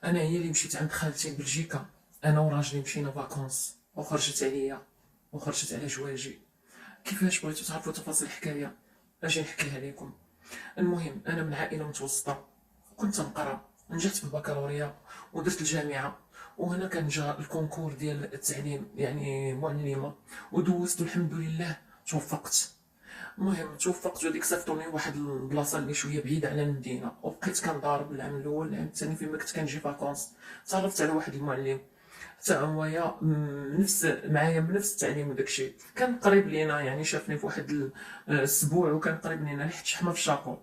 انا هي اللي مشيت عند خالتي لبلجيكا. انا وراجلي مشينا فاكونس وخرجت على جواجي. كيفاش بغيتو تعرفوا تفاصيل الحكايه؟ اجي نحكيها لكم. المهم انا من عائله متوسطه، كنت نقرا، نجحت في البكالوريا ودرت الجامعه، وهنا كان جا الكونكور ديال التعليم يعني معلمه، ودوزت الحمد لله، توفقت. المهم توفقت وديك صيفطوني لواحد البلاصه اللي شويه بعيده على المدينه، وبقيت كنضارب العام الاول العام الثاني فيما كنت كنجي فاكونس. تعرفت على واحد المعلم حتى هويا نفس معايا بنفس التعليم وداكشي، كان قريب لينا يعني شافني في واحد الاسبوع وكان قريب لينا ريحه شحمه في الشاكو.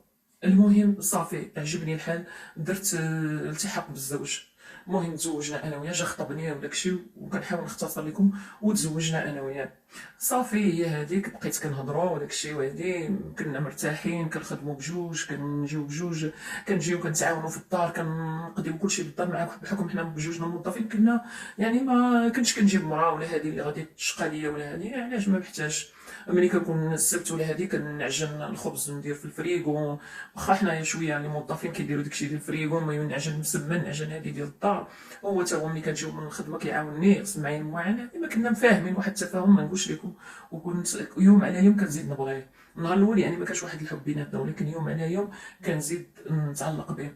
المهم صافي عجبني الحال، درت التحاق بالزوج. المهم تزوجنا انا وياه، جا خطبني وداكشي وكنحاول نختصر لكم، وتزوجنا انا وياه. صافي هي هذيك بقيت كنهضروا وداكشي وهادي، كنا مرتاحين كنخدموا بجوج كنجيو بجوج، كنجيو كنتعاونوا في الدار، كنقضيو كلشي بالدار معاك بحكم حنا بجوجنا موظفين كنا. يعني ما كنتش كنجيب مرا ولا هادي اللي غادي تشقى ليا ولا هادي، علاش ما محتاج. ملي كنكون السبت ولا هادي كنعجن الخبز ندير في الفريغو، واخا حنايا شويه اللي موظفين كيديروا داكشي ديال الفريغو، ما نعجن مسمن نعجن هادي ديال الدار. هو تا هو ملي كنجيو من الخدمه كيعاونني، غسل معايا المواعن، ما كنا مفاهمين واحد التفاهم ما نقولش لكم. وكنت يوم على يوم كنزيد نبغيه. النهار الاول يعني ما كانش واحد الحب بيناتنا، ولكن يوم على يوم كنزيد نتعلق به.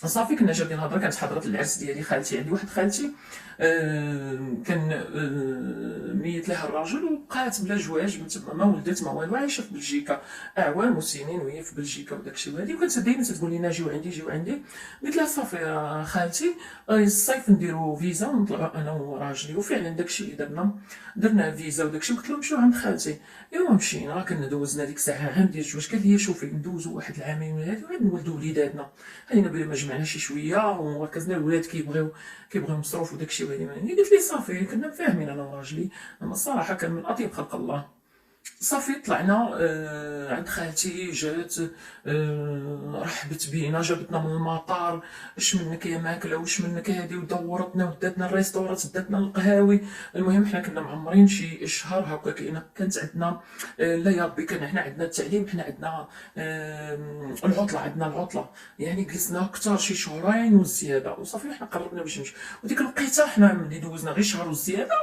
صافي كنا جابين الهضره، كانت حضره العرس ديالي خالتي، عندي واحد خالتي كان ميت لها الراجل وبقات بلا جواج من تما، ما ولدت ما والو، عايشه في بلجيكا اعوام وسنين وهي في بلجيكا وداكشي وهادي. وكانت دايما تقول لنا جيو عندي جيو عندي. قلت لها صافي يا خالتي، الصيف نديرو فيزا ونطلعوا انا وراجلي. وفعلا داكشي اللي درنا فيزا وداكشي، قلت لهم مشيو عند خالتي. ايوا مشينا، كنا دوزنا ديك الساعه عام ديال الجواج. قال لي شوفي ندوزو واحد العامين من هادي وعاد نولدو وليداتنا، خلينا بلا ما جمعنا شي شويه وركزنا. الولاد كيبغيو مصروف وداكشي وهادي. قلت لي صافي، كنا فاهمين انا وراجلي، اما الصراحه كان من اطيب خلق الله. صافي طلعنا عند خالتي، جات رحبت بينا، جابتنا من المطار، اش منك يا ماكله واش منك هادي، ودورتنا وداتنا الريستورات داتنا القهاوي. المهم حنا كنا معمرين شي شهر هكا. كانت عندنا لا يا ربي، كان حنا عندنا التعليم، حنا عندنا العطله يعني جلسنا اكثر شي شهرين وزياده. وصافي حنا قربنا باش نمشي. وديك الوقيته حنا ملي دوزنا غير شهر وزياده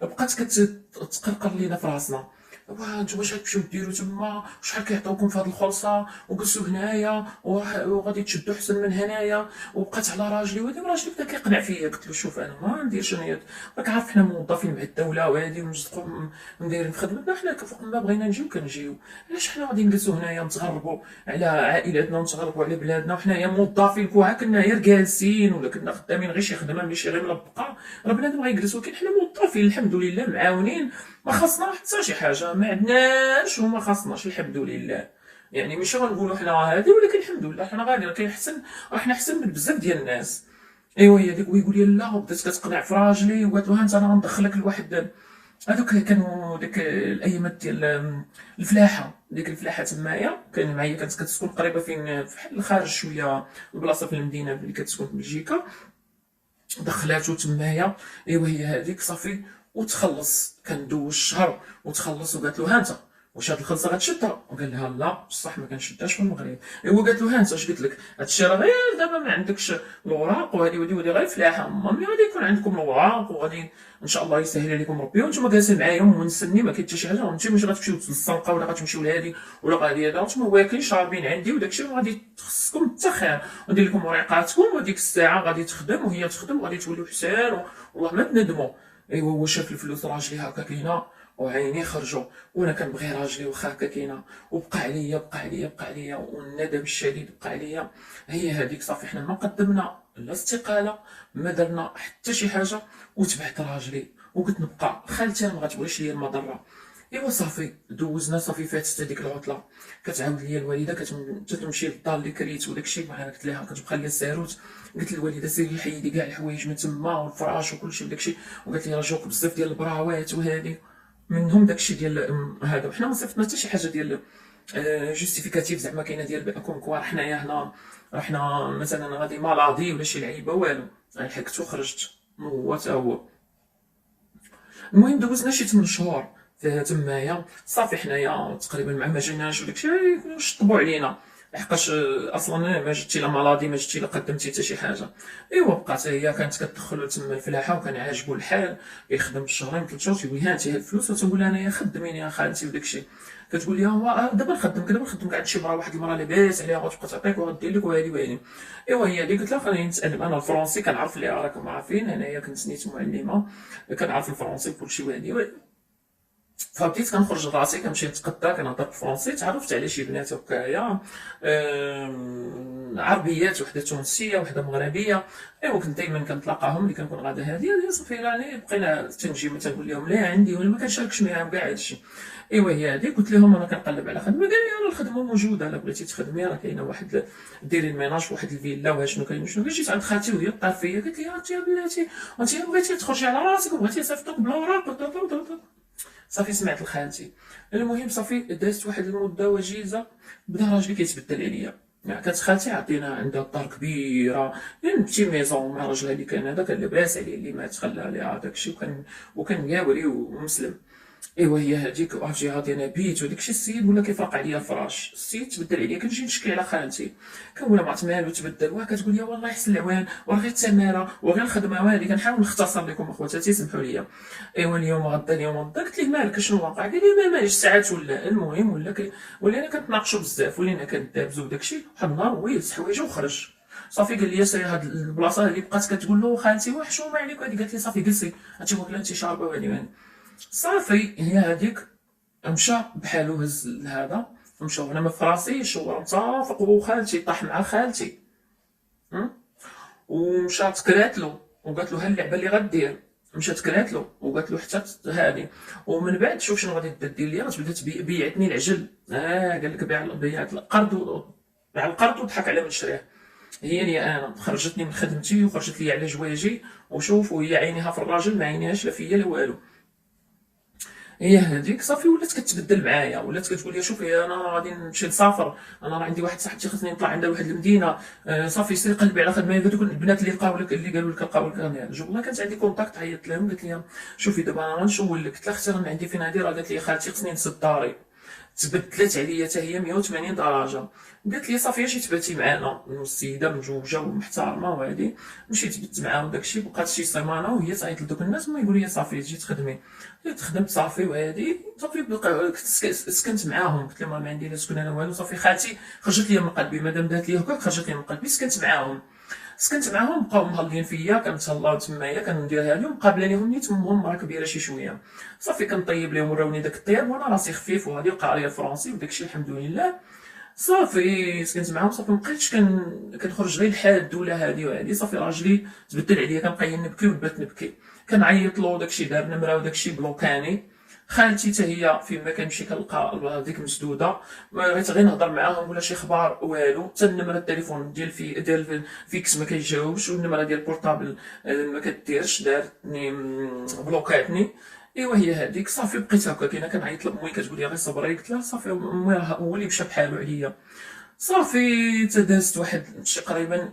بقات كتقرقر لينا في راسنا. نتوما اش غتمشيو ديروا تما، شحال كيعطيوكم في هاد الخلصه، وجلسوا هنايا وغادي تشدوا حسن من هنايا. وبقات على راجلي وهادي، وراجلي بدا كيقنع فيا. قلت له شوف انا ما نديرش انا، راك عارف حنا موظفين مع الدوله وهادي ونصدقوا نديرين في خدمتنا، حنا فوق ما بغينا نجيو كنجيو. علاش حنا غادي نجلسوا هنايا نتغربوا على عائلاتنا ونتغربوا على بلادنا وحنايا موظفين كوع كنا غير جالسين، ولا كنا خدامين غير شي خدمه ماشي غير ملبقه. راه بنادم غيجلس، ولكن حنا موظفين الحمد لله معاونين، ما خاصنا حتى شي حاجه، ما عندناش وما خاصناش الحمد لله. يعني ماشي غنقولوا حنا هادي، ولكن الحمد لله حنا غادي كاين حسن، حنا حسن من بزاف ديال الناس. ايوا هي ديك، ويقول لي لا، وبدات كتقنع في راجلي وقالت له ها انت انا غندخلك لواحد. هذوك كانوا ديك الايامات ديال الفلاحه، ديك الفلاحه تمايا كان معايا، كانت كتسكن قريبه فين في الخارج شويه، البلاصه في المدينه اللي كتسكن في بلجيكا. دخلاتو تمايا. ايوا هي هذيك صافي وتخلص، كان دوز شهر وتخلص. وقالت له ها انت واش هاد الخلصه غتشدها؟ وقال لها لا بصح ما كنشدهاش في المغرب. ايوا قالت له ها انت اش قلت لك، هادشي راه غير دابا ما عندكش الوراق وهادي غير فلاحه، ملي غادي يكون عندكم الوراق وغادي ان شاء الله يسهل عليكم ربي، وانتم جالسين معايا ومنسني ما كاين حتى شي حاجه، وانتم ماشي غتمشيو للصنقه ولا غتمشيو لهادي ولا غادي هذا، انتم واكلين شاربين عندي وداكشي، وغادي تخصكم حتى خير، وندير لكم وريقاتكم، وديك الساعه غادي تخدم وهي تخدم وغادي تولوا حسان والله ما تندموا. ايوا هو شاف الفلوس راجلي هكا كاينه وعيني خرجوا، وانا كنبغي راجلي واخا هكا كاينه، وبقى عليا والندم الشديد بقى عليا. هي هذيك صافي، حنا ما قدمنا لا استقاله، ما درنا حتى شي حاجه، وتبعت راجلي وقلت نبقى. خالتي ما غتبغيش ليا المضره. ايوا صافي دوزنا، صافي فاتت هذيك العطله. كتعاود ليا الوالده كتمشي للدار اللي كريت وداكشي، ما قلت لها كتبقى ليا الساروت. قلت للوالده سيري حيدي كاع الحوايج من تما والفراش وكلشي وداكشي. وقالت لي راه جاوك بزاف ديال البراوات وهادي، منهم داكشي ديال هذا. وحنا ما صيفطنا حتى شي حاجه ديال جوستيفيكاتيف زعما كاينه ديال بانكم كوا حنايا هنا، حنا مثلا غادي مالادي ولا شي لعيبه والو. لحقت وخرجت هو تا هو. المهم دوزنا شي 8 شهور في تمايا. صافي حنايا تقريبا مع ما جيناش وداكشي شطبوا علينا. لحقاش اصلا انا ما جبتي لا مالادي، ما جبتي لا قدمتي حتى شي حاجه. ايوا بقات هي كانت كتدخل تما الفلاحه وكان عاجبو الحال، يخدم شهرين 3 شهور تيقول لي ها انت هاد الفلوس، وتنقول لها انايا خدميني يا خالتي وداكشي. كتقول لي هو دابا نخدمك، دابا نخدمك عند شي مرا، واحد المرا لاباس عليها غتبقى تعطيك وغدير لك وهادي وهادي. ايوا هي هادي قلت لها خليني نتعلم انا الفرونسي، كنعرف اللي راكم عارفين انايا كنت نيت معلمه، كنعرف الفرونسي وكلشي وهادي. فبديت كنخرج لراسي كنمشي نتقدا كنهضر بالفرونسي، تعرفت على شي بنات هكايا عربيات، وحده تونسيه وحده مغربيه. ايوا كنت دائما كنتلاقاهم اللي كنكون غادا هادي صافي راني بقينا تنجي ما تنقول لهم لا عندي ولا ما كنشاركش معاهم كاع هادشي. ايوا هي هادي قلت لهم انا كنقلب على خدمه، قال لي راه الخدمه موجوده، الا بغيتي تخدمي راه كاينه واحد ديري الميناج في واحد الفيلا وشنو كاين وشنو. جيت عند خالتي وهي طار فيا قالت لي انت يا بلاتي انت بغيتي تخرجي على راسك وبغيتي تصيفطوك بلا وراق. صافي سمعت لخالتي. المهم صافي دازت واحد المده وجيزه، بدا راجلي كيتبدل عليا. يعني كانت خالتي عطينا عندها دار كبيره، يعني بتي ميزون مع راجلها اللي كان هذا، كان لاباس عليه اللي مات خلى عليها داكشي، وكان مقاوري ومسلم. ايوا هي هذيك اجي غادي انا بيت وداكشي، السيد ولا كيفرق عليا الفراش، السيد تبدل عليا، كنجي نشكي على خالتي كنقول لها ما عرفت مالو تبدل، واه كتقول لي والله يحسن العوان وراه غير التماره وغير الخدمه وهذه. كنحاول نختصر لكم اخواتاتي سمحوا لي. ايوا اليوم غدا اليوم غدا، قلت ليه مالك شنو واقع، قال لي ما ماليش ساعات ولا المهم ولينا كنتناقشوا بزاف، ولينا كندابزوا وداكشي. واحد النهار ويلس حوايجه وخرج. صافي قال لي سير هاد البلاصه اللي بقات كتقول له خالتي وحشومه عليك وهادي، قالت لي صافي جلسي هاتي واكله انت شاربه وهادي. صافي هي هذيك مشى بحالو، هز هذا مشاو. انا ما في راسي شو متفق، وخالتي طاح مع خالتي ومشات كرات له وقالت له ها اللعبه اللي غدير. مشات كرات له وقالت له حتى هذه. ومن بعد شوف شنو غادي دير ليا، غتبدا بيعتني العجل. قال لك بيعت القرض، باع القرض وضحك على من شريه. هي اللي انا خرجتني من خدمتي وخرجت لي على جواجي، وشوف وهي عينيها في الراجل ما عينيهاش لا فيا لا والو. هي هذيك صافي ولات كتبدل معايا، ولات كتقول لي شوفي انا غادي نمشي نسافر، انا راه عندي واحد صاحبتي خصني نطلع عندها لواحد المدينه. صافي سيري قلبي على خدمه. هذوك البنات اللي لقاو لك اللي قالوا لك لقاو لك انا جو، والله كانت عندي كونتاكت، عيطت لهم قلت لهم شوفي دابا انا غنشول لك. قلت لها اختي راه عندي فين هادي، راه قالت لي خالتي خصني نسد داري. تبدلت عليا حتى هي 180 درجه. قالت لي صافي اجي تباتي معانا، السيده مزوجه ومحترمه وهادي. مشيت تبت معاها وداكشي، بقات شي سيمانه وهي تعيط لدوك الناس وما يقول لي صافي تجي تخدمي. جيت خدمت صافي وهادي صافي بقى سكنت معاهم. قلت لهم ما عندي لا سكن انا والو، صافي خالتي خرجت لي من قلبي، مادام دات لي هكاك خرجت لي من قلبي. سكنت معاهم بقاو مهلين فيا، كنتهلاو تمايا كنديرها لهم، مقابلانيهم نيت امهم مرا كبيره شي شويه. صافي كنطيب لهم وراوني داك الطياب وانا راسي خفيف وهادي، وقاريه الفرونسي وداكشي الحمد لله. صافي سكنت معاهم صافي مبقيتش كنخرج غير لحال الدوله هادي وهادي. صافي راجلي تبدل عليا، كنبقى نبكي ونبات نبكي، كنعيط له داكشي دار نمره وداكشي بلوكاني. خالتي حتى هي فين ما كنمشي كنلقى ديك مسدوده، بغيت غير نهضر معاهم ولا شي خبار والو، حتى النمره التليفون ديال فيكس ما كيجاوبش، والنمره ديال البورطابل ما كديرش، دارتني بلوكاتني. ايوا هي هذيك صافي بقيت هكا كاينه كنعيط لامي كتقول لي غير صبري. قلت لها صافي امي راه هو اللي مشى بحالو عليا. صافي تدازت واحد شي قريبا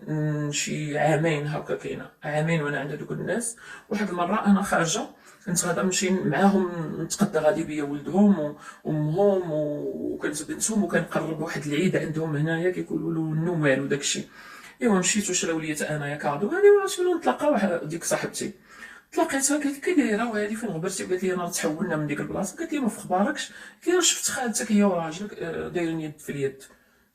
شي عامين هكا، كاينه عامين وانا عند دوك الناس. واحد المره انا خارجه كنت غادا نمشي معاهم نتقدى غادي بيا ولدهم وامهم وكنت بنتهم، وكنقرب واحد العيد عندهم هنايا كيقولوا له النوال وداكشي. ايوا مشيت وشراو لي انايا كادو هادي، شنو نتلاقاو واحد ديك صاحبتي تلاقيتها قالت لي كي دايره وهادي فين غبرتي. قالت لي انا تحولنا من ديك البلاصه. قالت لي ما في خباركش. قلت لها شفت خالتك هي وراجلك دايرين يد في اليد.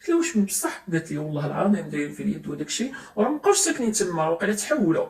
قلت لها واش بصح؟ قالت لي والله العظيم دايرين في اليد وداك الشيء، وراه مابقاوش ساكنين تما، وقيلا تحولوا.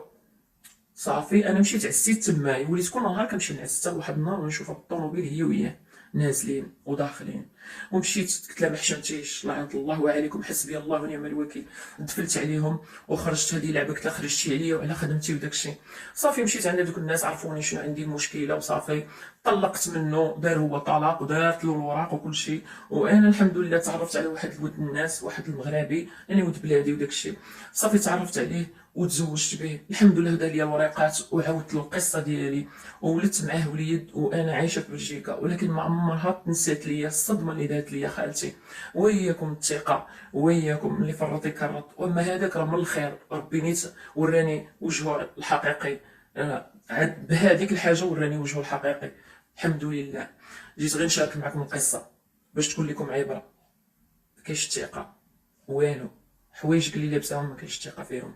صافي انا مشيت عسيت تمايا، وليت كل نهار كنمشي نعس حتى واحد النهار ونشوف الطوموبيل هي وياه نازلين وداخلين. ومشيت قلت لها ما حشمتيش لعنه الله وعليكم حسبي الله ونعم الوكيل. دفلت عليهم وخرجت هذه لعبه، قلت لها خرجتي عليا وعلى خدمتي وداك الشيء. صافي مشيت عند دوك الناس عرفوني شنو عندي المشكله، وصافي طلقت منه، دار هو طلاق ودارت له الوراق وكل شيء. وانا الحمد لله تعرفت على واحد الود الناس، واحد المغربي يعني ود بلادي وداك الشيء. صافي تعرفت عليه وتزوجت به الحمد لله، دا ليا الوريقات وعاودت له القصه ديالي وولدت معاه وليد وانا عايشه في بلجيكا. ولكن ما عمرها تنسات ليا الصدمه اللي دارت ليا خالتي. وياكم الثقه وياكم اللي فرط يكرط، واما هذاك راه من الخير ربي نيت وراني وجهه الحقيقي. بهذيك الحاجه وراني وجهه الحقيقي الحمد لله. جيت غير نشارك معكم القصه باش تكون لكم عبره. كاينش الثقه والو. حوايجك اللي لابساهم ما كاينش الثقه فيهم.